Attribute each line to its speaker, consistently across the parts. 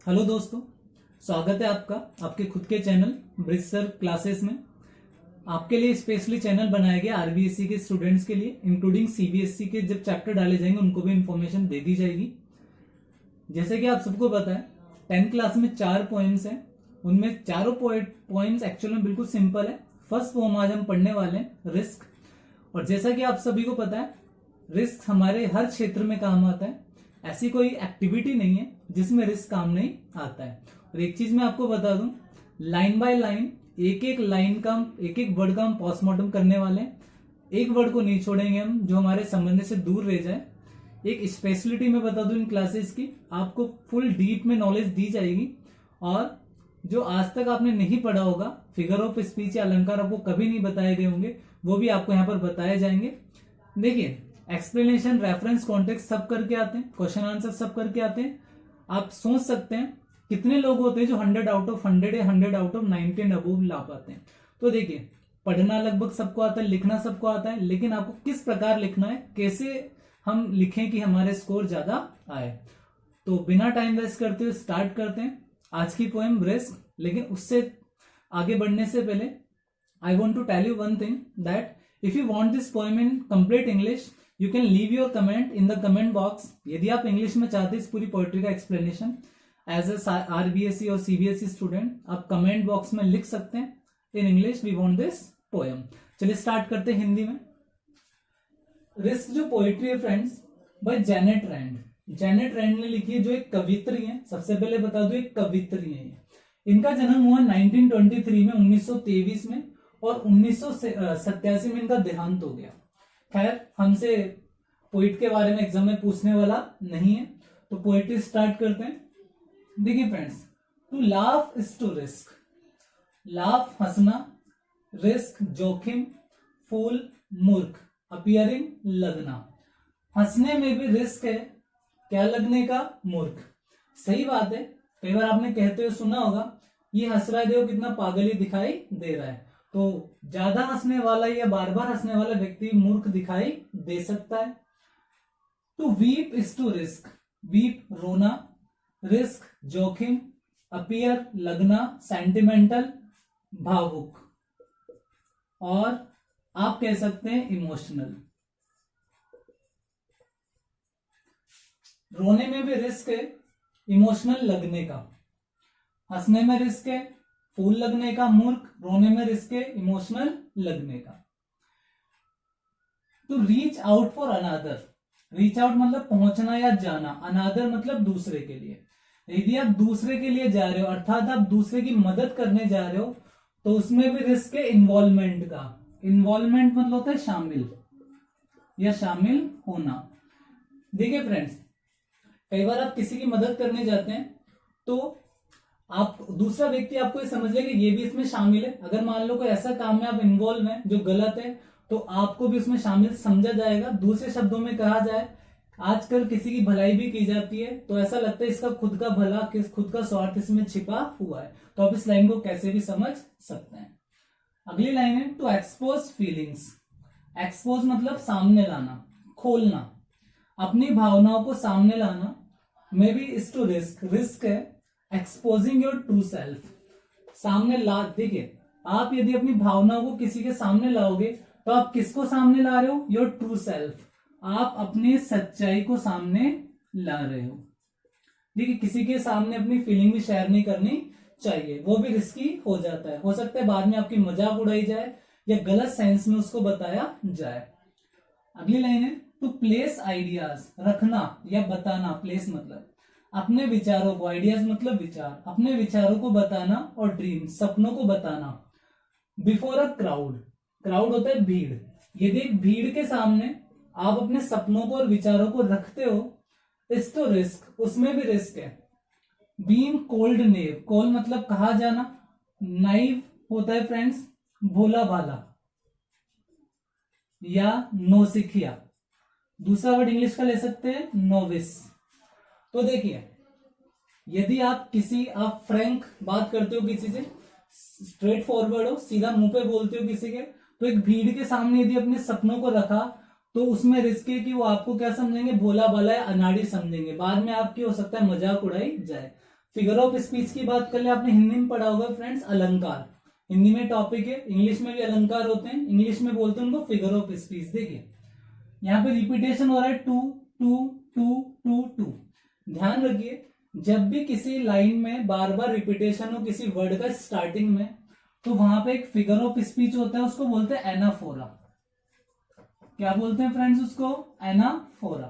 Speaker 1: Hello दोस्तों, स्वागत है आपका आपके खुद के चैनल ब्रिज सर क्लासेस में। आपके लिए स्पेशली चैनल बनाया गया आरबीएससी के स्टूडेंट्स के लिए, इंक्लूडिंग सीबीएसई के जब चैप्टर डाले जाएंगे उनको भी इंफॉर्मेशन दे दी जाएगी। जैसे कि आप सबको पता है 10th क्लास में 4 पोएम्स हैं, उनमें चारों पोएम्स एक्चुअल में बिल्कुल सिंपल है। फर्स्ट पोएम आज हम पढ़ने वाले हैं रिस्क। और जैसा कि आप सभी को पता है रिस्क हमारे हर क्षेत्र में काम आता है, ऐसी कोई एक्टिविटी नहीं है जिसमें रिस्क काम नहीं आता है। और एक चीज मैं आपको बता दूं, लाइन बाय लाइन एक एक लाइन का एक एक वर्ड का हम पोस्टमार्टम करने वाले हैं। एक वर्ड को नहीं छोड़ेंगे हम जो हमारे संबंध से दूर रह जाए। एक स्पेशलिटी मैं बता दूं इन क्लासेस की, आपको फुल डीप में नॉलेज दी जाएगी और जो आज तक आपने नहीं पढ़ा होगा, फिगर ऑफ स्पीच या अलंकार आपको कभी नहीं बताए गए होंगे, वो भी आपको यहाँ पर बताए जाएंगे। देखिए, एक्सप्लेनेशन, रेफरेंस, कॉन्टेक्स्ट सब करके आते हैं, क्वेश्चन आंसर सब करके आते हैं। आप सोच सकते हैं कितने लोग होते हैं जो 100 आउट ऑफ 100 या 100 आउट ऑफ 90 एंड अबव ला पाते हैं। तो देखिए, पढ़ना लगभग सबको आता है, लिखना सबको आता है, लेकिन आपको किस प्रकार लिखना है, कैसे हम लिखें कि हमारे स्कोर ज्यादा आए। तो बिना टाइम वेस्ट करते हुए स्टार्ट करते हैं आज की पोएम रिस्क। लेकिन उससे आगे बढ़ने से पहले I want to tell you one thing that if you want this poem in complete English you can leave your comment in the comment box. यदि आप इंग्लिश में चाहते हैं इस पूरी पोएट्री का एक्सप्लेनेशन एज ए आरबीएसई और CBSE student, आप कमेंट बॉक्स में लिख सकते हैं in English we want this poem. चलिए स्टार्ट करते हैं हिंदी में। रिस्क जो पोएट्री है friends by Janet Rand. Janet Rand ने लिखी है, जो एक कवित्री है। सबसे पहले बता दो एक कवित्री है। इनका जन्म हुआ 1923 में, 1923 में, और 1987 में इनका देहांत हो गया। खैर, हमसे पोइट के बारे में एग्जाम में पूछने वाला नहीं है, तो पोएट्री स्टार्ट करते हैं। देखिए friends, to laugh is to risk. Laugh हंसना, रिस्क जोखिम, फूल मूर्ख, अपीयरिंग लगना। हंसने में भी रिस्क है, क्या लगने का, मूर्ख। सही बात है, कई बार आपने कहते हुए सुना होगा ये हंस रहा है, देखो कितना पागल ही दिखाई दे रहा है। तो ज्यादा हंसने वाला या बार बार हंसने वाला व्यक्ति मूर्ख दिखाई दे सकता है। To weep is to risk. Weep रोना, रिस्क जोखिम, अपीयर लगना, सेंटिमेंटल भावुक, और आप कह सकते हैं इमोशनल। रोने में भी रिस्क है, इमोशनल लगने का। हंसने में रिस्क है, फूल लगने का, मूर्ख। रोने में रिस्क है, इमोशनल लगने का। To reach out for another. Reach out मतलब पहुंचना या जाना, अनादर मतलब दूसरे के लिए। यदि आप दूसरे के लिए जा रहे हो, अर्थात आप दूसरे की मदद करने जा रहे हो, तो उसमें भी रिस्क है इन्वॉल्वमेंट का। इन्वॉल्वमेंट मतलब होता है शामिल या शामिल होना। देखिए फ्रेंड्स, कई बार आप किसी की मदद करने जाते हैं तो आप दूसरा व्यक्ति आपको ये समझ ले कि ये भी इसमें शामिल है। अगर मान लो कोई ऐसा काम में आप इन्वॉल्व हैं जो गलत है, तो आपको भी उसमें शामिल समझा जाएगा। दूसरे शब्दों में कहा जाए, आजकल किसी की भलाई भी की जाती है तो ऐसा लगता है इसका खुद का भला, खुद का स्वार्थ इसमें छिपा हुआ है। तो आप इस लाइन को कैसे भी समझ सकते हैं। अगली लाइन है टू एक्सपोज फीलिंग्स। एक्सपोज मतलब सामने लाना, खोलना, अपनी भावनाओं को सामने लाना। May be is to risk. Risk है एक्सपोजिंग योर ट्रू सेल्फ। सामने ला, देखिए आप यदि अपनी भावनाओं को किसी के सामने लाओगे तो आप किसको सामने ला रहे हो, योर ट्रू सेल्फ। आप अपनी सच्चाई को सामने ला रहे हो। देखिए, किसी के सामने अपनी फीलिंग भी शेयर नहीं करनी चाहिए, वो भी रिस्की हो जाता है। हो सकता है बाद में आपकी मजाक उड़ाई जाए या गलत सेंस में उसको बताया जाए। अगली लाइन है टू प्लेस आइडियाज। रखना या बताना, प्लेस मतलब अपने विचारों को, आइडियाज मतलब विचार, अपने विचारों को बताना, और ड्रीम सपनों को बताना। Before a crowd. क्राउड होता है भीड़। यदि एक भीड़ के सामने आप अपने सपनों को और विचारों को रखते हो, इस तो रिस्क, उसमें भी रिस्क है। बीइंग कोल्ड नेव। कोल्ड मतलब कहा जाना, नाइव होता है फ्रेंड्स भोला भाला या नौसिखिया। दूसरा वर्ड इंग्लिश का ले सकते हैं नोविस। तो देखिए, यदि आप फ्रैंक बात करते हो किसी से, स्ट्रेट फॉरवर्ड हो, सीधा मुंह पे बोलते हो किसी के, तो एक भीड़ के सामने यदि अपने सपनों को रखा तो उसमें रिस्क है कि वो आपको क्या समझेंगे, भोला भाला या अनाड़ी समझेंगे। बाद में आपकी हो सकता है मजाक उड़ाई जाए। फिगर ऑफ स्पीच की बात कर ले, आपने हिंदी में पढ़ा होगा फ्रेंड्स अलंकार, हिंदी में टॉपिक है, इंग्लिश में भी अलंकार होते हैं, इंग्लिश में बोलते हैं उनको फिगर ऑफ स्पीच। देखिए यहाँ पे रिपीटेशन हो रहा है to to to to to. ध्यान रखिए जब भी किसी लाइन में बार बार रिपीटेशन हो किसी वर्ड का स्टार्टिंग में, तो वहां पे एक फिगर ऑफ स्पीच होता है, उसको बोलते हैं एनाफोरा। क्या बोलते हैं फ्रेंड्स उसको? एनाफोरा।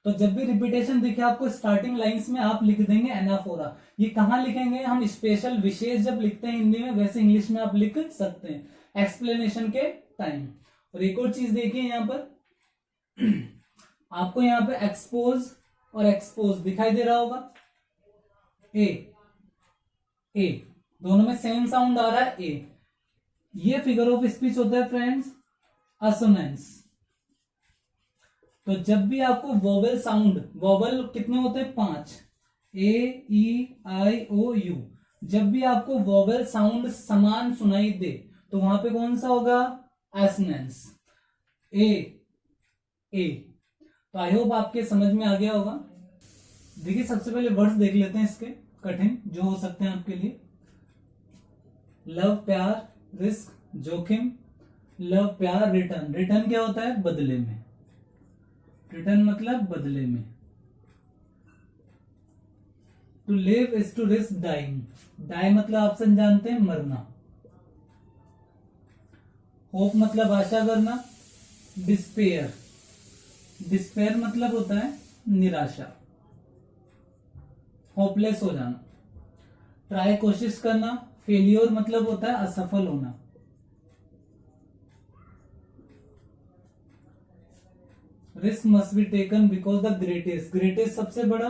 Speaker 1: तो जब भी रिपीटेशन दिखे आपको स्टार्टिंग लाइंस में, आप लिख देंगे एनाफोरा। ये कहां लिखेंगे हम? स्पेशल विशेष जब लिखते हैं हिंदी में, वैसे इंग्लिश में आप लिख सकते हैं एक्सप्लेनेशन के टाइम। और एक और चीज देखिए यहां पर आपको यहां पे एक्सपोज और एक्सपोज दिखाई दे रहा होगा। ए दोनों में सेम साउंड आ रहा है ए। ये फिगर ऑफ स्पीच होता है फ्रेंड्स असोनेंस। तो जब भी आपको वोवेल साउंड, वोवेल कितने होते हैं? 5, ए ई आई ओ यू। जब भी आपको वोवेल साउंड समान सुनाई दे तो वहां पे कौन सा होगा? एसोनेंस। ए। तो आई होप आपके समझ में आ गया होगा। देखिए सबसे पहले वर्ड्स देख लेते हैं इसके कठिन जो हो सकते हैं आपके लिए। लव प्यार, रिस्क जोखिम। लव प्यार, रिटर्न। रिटर्न क्या होता है? बदले में। रिटर्न मतलब बदले में। To live is to risk dying. Die मतलब आप सब जानते हैं मरना। होप मतलब आशा करना। डिस्पेयर। डिस्पेयर मतलब होता है निराशा, होपलेस हो जाना। ट्राई कोशिश करना। फेलियर मतलब होता है असफल होना। Risk must be taken because the greatest. Greatest सबसे बड़ा।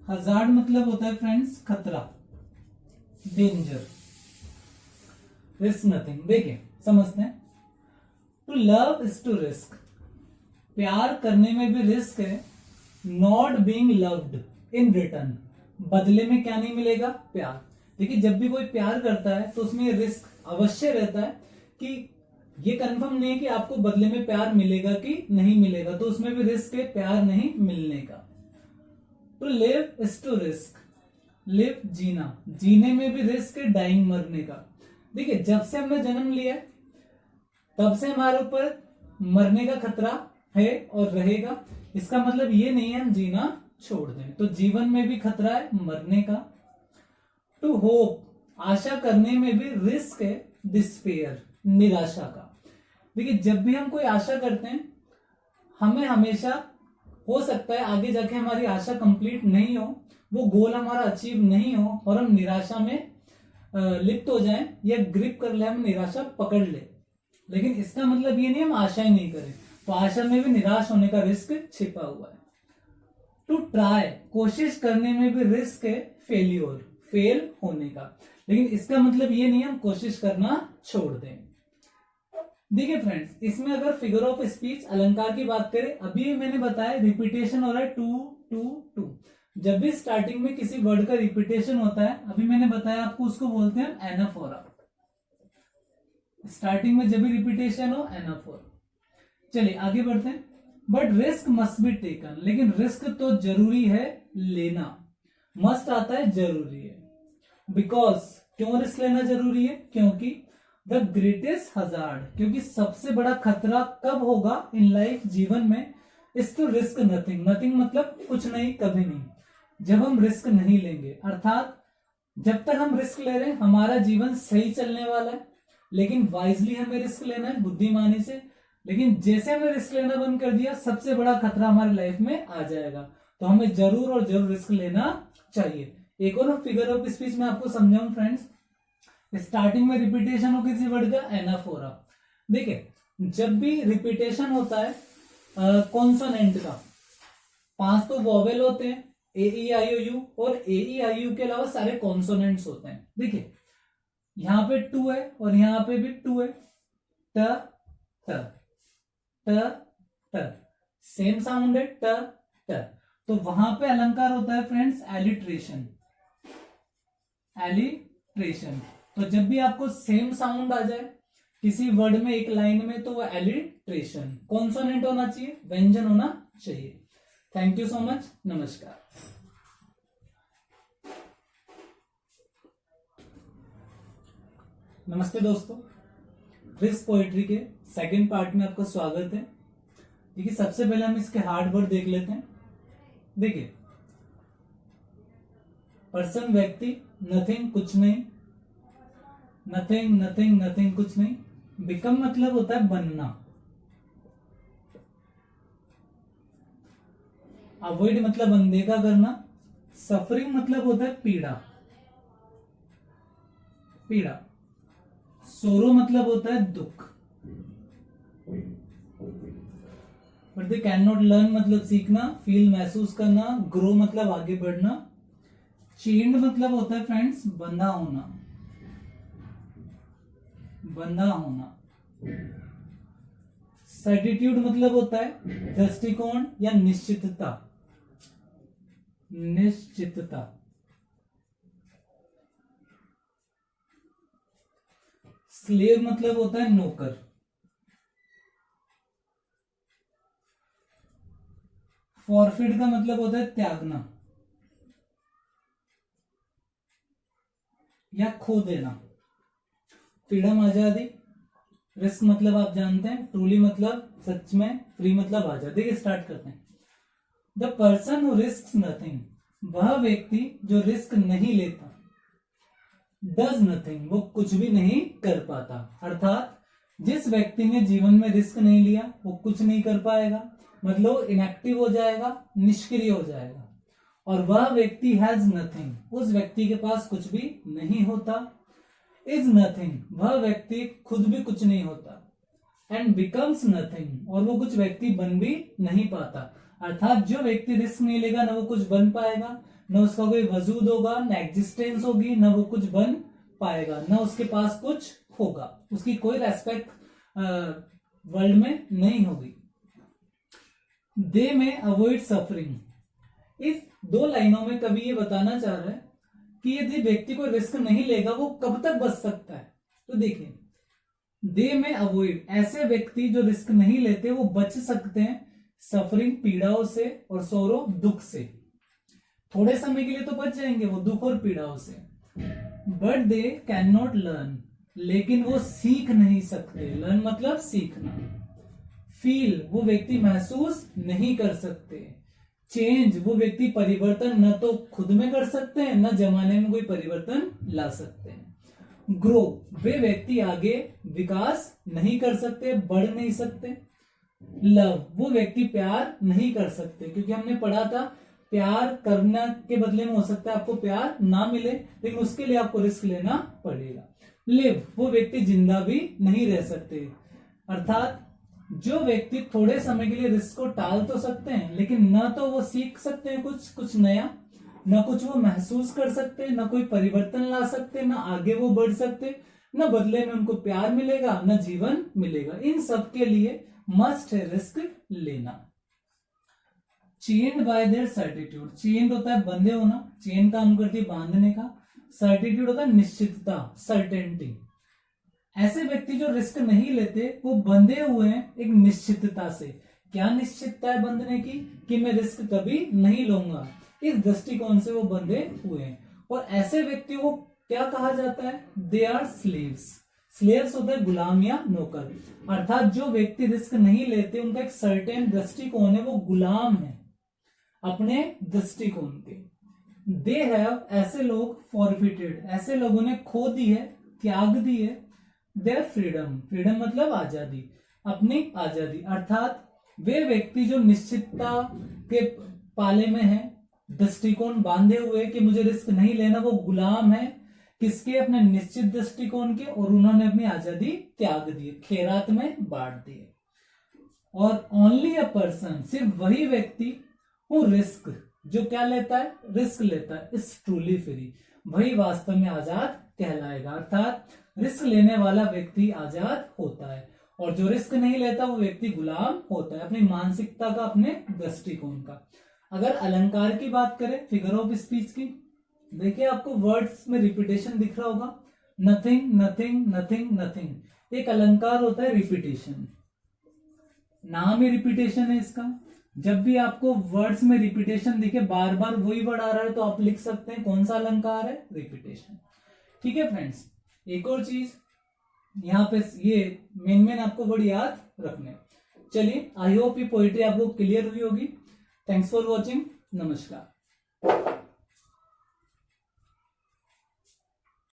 Speaker 1: हजार्ड मतलब होता है फ्रेंड्स खतरा, डेंजर। Risk nothing. देखिए समझते हैं। To love is to risk. प्यार करने में भी रिस्क है। Not being loved in return. बदले में क्या नहीं मिलेगा? प्यार। देखिए जब भी कोई प्यार करता है तो उसमें रिस्क अवश्य रहता है कि ये कंफर्म नहीं है कि आपको बदले में प्यार मिलेगा कि नहीं मिलेगा, तो उसमें भी रिस्क है प्यार नहीं मिलने का। To live is to risk. Live जीना, जीने में भी रिस्क है डाइंग मरने का। देखिए जब से हमने जन्म लिया तब से हमारे ऊपर मरने का खतरा है और रहेगा। इसका मतलब ये नहीं है हम जीना छोड़ दें, तो जीवन में भी खतरा है मरने का। टू होप, आशा करने में भी रिस्क है डिस्पेयर, निराशा का। देखिए जब भी हम कोई आशा करते हैं हमें हमेशा हो सकता है आगे जाके हमारी आशा कंप्लीट नहीं हो, वो गोल हमारा अचीव नहीं हो और हम निराशा में लिप्त हो जाएं या ग्रिप कर ले, हम निराशा पकड़ ले। लेकिन इसका मतलब ये नहीं हम आशा ही नहीं करें, तो आशा में भी निराश होने का रिस्क छिपा हुआ है। टू ट्राई, कोशिश करने में भी रिस्क है फेल्योर, फेल होने का। लेकिन इसका मतलब ये नहीं हम कोशिश करना छोड़ दें। देखिए फ्रेंड्स इसमें अगर फिगर ऑफ स्पीच अलंकार की बात करें, अभी मैंने बताया रिपीटेशन हो रहा है टू टू टू। जब भी स्टार्टिंग में किसी वर्ड का रिपीटेशन होता है, अभी मैंने बताया आपको, उसको बोलते हैं एनाफोरा। स्टार्टिंग में जब भी रिपीटेशन हो एनाफोरा। चलिए आगे बढ़ते हैं। But risk must be taken, लेकिन रिस्क तो जरूरी है लेना। मस्ट आता है जरूरी है। बिकॉज, क्यों रिस्क लेना जरूरी है? क्योंकि द ग्रेटेस्ट हजार्ड, क्योंकि सबसे बड़ा खतरा कब होगा इन लाइफ, जीवन में, is to risk nothing. Nothing मतलब कुछ नहीं, कभी नहीं। जब हम रिस्क नहीं लेंगे, अर्थात जब तक हम रिस्क ले रहे हैं हमारा जीवन सही चलने वाला है, लेकिन वाइजली हमें रिस्क लेना है, बुद्धिमानी से। लेकिन जैसे हमने रिस्क लेना बंद कर दिया, सबसे बड़ा खतरा हमारी लाइफ में आ जाएगा। तो हमें जरूर और जरूर रिस्क लेना चाहिए। एक और फिगर ऑफ स्पीच में आपको समझाऊं फ्रेंड्स। स्टार्टिंग में रिपीटेशन हो किसी वर्ड का, एनाफोरा। देखिए जब भी रिपीटेशन होता है कॉन्सोनेंट का, 5 तो वोवेल होते हैं, ए ई आई ओ यू, और ए ई आई यू के अलावा सारे कॉन्सोनेंट्स होते हैं। देखिए यहां पे 2 है और यहां पे भी 2 है। ट ट ट ट, सेम साउंड है ट ट। तो वहां पे अलंकार होता है फ्रेंड्स एलिट्रेशन। एलिट्रेशन, तो जब भी आपको सेम साउंड आ जाए किसी वर्ड में एक लाइन में, तो वो एलिट्रेशन। कॉन्सोनेंट होना चाहिए, व्यंजन होना चाहिए। थैंक यू सो मच, नमस्कार। नमस्ते दोस्तों, रिस्क पोएट्री के सेकंड पार्ट में आपका स्वागत है। देखिए, सबसे पहले हम इसके हार्ड वर्ड देख लेते हैं। देखिए, पर्सन व्यक्ति, नथिंग कुछ नहीं, नथिंग नथिंग नथिंग कुछ नहीं। बिकम मतलब होता है बनना, अवॉइड मतलब अनदेखा करना, सफरिंग मतलब होता है पीड़ा, पीड़ा, सोरो मतलब होता है दुख, but they can not learn मतलब सीखना, फील महसूस करना, ग्रो मतलब आगे बढ़ना, चेंड मतलब होता है फ्रेंड्स बंधा होना, बंधा होना, सर्टिट्यूड मतलब होता है दृष्टिकोण या निश्चितता, निश्चितता, स्लेव मतलब होता है नौकर, फॉरफिट का मतलब होता है त्यागना या खो देना, फ्रीडम आजादी, रिस्क मतलब आप जानते हैं, ट्रूली मतलब सच में, फ्री मतलब आजादी। देखिए स्टार्ट करते हैं। The person who risk nothing, वह व्यक्ति जो रिस्क नहीं लेता, डज नथिंग, वो कुछ भी नहीं कर पाता। अर्थात जिस व्यक्ति ने जीवन में रिस्क नहीं लिया वो कुछ नहीं कर पाएगा, मतलब इनएक्टिव हो जाएगा, निष्क्रिय हो जाएगा। और वह व्यक्ति हैज नथिंग, उस व्यक्ति के पास कुछ भी नहीं होता। इज नथिंग, वह व्यक्ति खुद भी कुछ नहीं होता। एंड बिकम्स नथिंग, और वो कुछ व्यक्ति बन भी नहीं पाता। अर्थात जो व्यक्ति रिस्क नहीं लेगा ना वो कुछ बन पाएगा, न उसका कोई वजूद होगा, न एग्जिस्टेंस होगी, न वो कुछ बन पाएगा, न उसके पास कुछ होगा, उसकी कोई रेस्पेक्ट वर्ल्ड में नहीं होगी। दे में अवॉइड सफरिंग। इस दो लाइनों में कवि ये बताना चाह रहा है कि यदि व्यक्ति को रिस्क नहीं लेगा वो कब तक बच सकता है। तो देखिए, दे में अवॉइड, ऐसे व्यक्ति जो रिस्क नहीं लेते वो बच सकते हैं सफरिंग पीड़ाओं से, और सोरो दुख से। थोड़े समय के लिए तो बच जाएंगे वो दुख और पीड़ाओं से, but they can not learn, लेकिन वो सीख नहीं सकते। लर्न मतलब सीखना। फील, वो व्यक्ति महसूस नहीं कर सकते। चेंज, वो व्यक्ति परिवर्तन न तो खुद में कर सकते हैं न जमाने में कोई परिवर्तन ला सकते हैं। ग्रो, वे व्यक्ति आगे विकास नहीं कर सकते, बढ़ नहीं सकते। लव, वो व्यक्ति प्यार नहीं कर सकते, क्योंकि हमने पढ़ा था प्यार करने के बदले में हो सकता है आपको प्यार ना मिले, लेकिन उसके लिए आपको रिस्क लेना पड़ेगा। लिव, वो व्यक्ति जिंदा भी नहीं रह सकते। अर्थात जो व्यक्ति थोड़े समय के लिए रिस्क को टाल तो सकते हैं, लेकिन न तो वो सीख सकते हैं कुछ नया, न कुछ वो महसूस कर सकते, न कोई परिवर्तन ला सकते, न आगे वो बढ़ सकते, न बदले में उनको प्यार मिलेगा, न जीवन मिलेगा। इन सब के लिए मस्ट है रिस्क लेना। Chained bye there certitude, chained होता है बंधे होना, चेन काम करती है बांधने का, सर्टिट्यूड होता है निश्चितता, सर्टेनिटी। ऐसे व्यक्ति जो रिस्क नहीं लेते वो बंधे हुए हैं एक निश्चितता से। क्या निश्चितता है बंधने की? कि मैं रिस्क कभी नहीं लूंगा, इस दृष्टिकोण से वो बंधे हुए हैं। और ऐसे व्यक्तियों को क्या कहा जाता है? They are slaves. स्लेव्स होते हैं गुलाम या नौकर। अर्थात जो व्यक्ति रिस्क नहीं लेते उनका एक सर्टेन दृष्टिकोण है, वो गुलाम है अपने दृष्टिकोण के। दे हैव, ऐसे लोग फॉरफिटेड, ऐसे लोगों ने खो दी है, त्याग दी है देयर फ्रीडम। फ्रीडम मतलब आजादी, अपनी आजादी। अर्थात वे व्यक्ति जो निश्चितता के पाले में है, दृष्टिकोण बांधे हुए कि मुझे रिस्क नहीं लेना, वो गुलाम है किसके? अपने निश्चित दृष्टिकोण के, और उन्होंने अपनी आजादी त्याग दी, खैरात में बांट दी। और ओनली अ पर्सन, सिर्फ वही व्यक्ति हु रिस्क, जो क्या लेता है? रिस्क लेता है, इज ट्रूली फ्री, वही वास्तव में आजाद कहलाएगा। अर्थात रिस्क लेने वाला व्यक्ति आजाद होता है, और जो रिस्क नहीं लेता वो व्यक्ति गुलाम होता है अपनी मानसिकता का, अपने दृष्टिकोण का। अगर अलंकार की बात करें, फिगर ऑफ स्पीच की, देखिए आपको वर्ड्स में रिपीटेशन दिख रहा होगा, नथिंग नथिंग नथिंग नथिंग। एक अलंकार होता है रिपीटेशन, नाम ही रिपीटेशन है इसका। जब भी आपको वर्ड्स में रिपीटेशन दिखे, बार बार वही वर्ड आ रहा है, तो आप लिख सकते हैं कौन सा अलंकार है? रिपीटेशन। ठीक है फ्रेंड्स, एक और चीज, यहाँ पे ये मेन आपको वर्ड याद रखने। चलिए, आई होप ये पोइट्री आपको क्लियर हुई होगी। Thanks for watching. नमस्कार।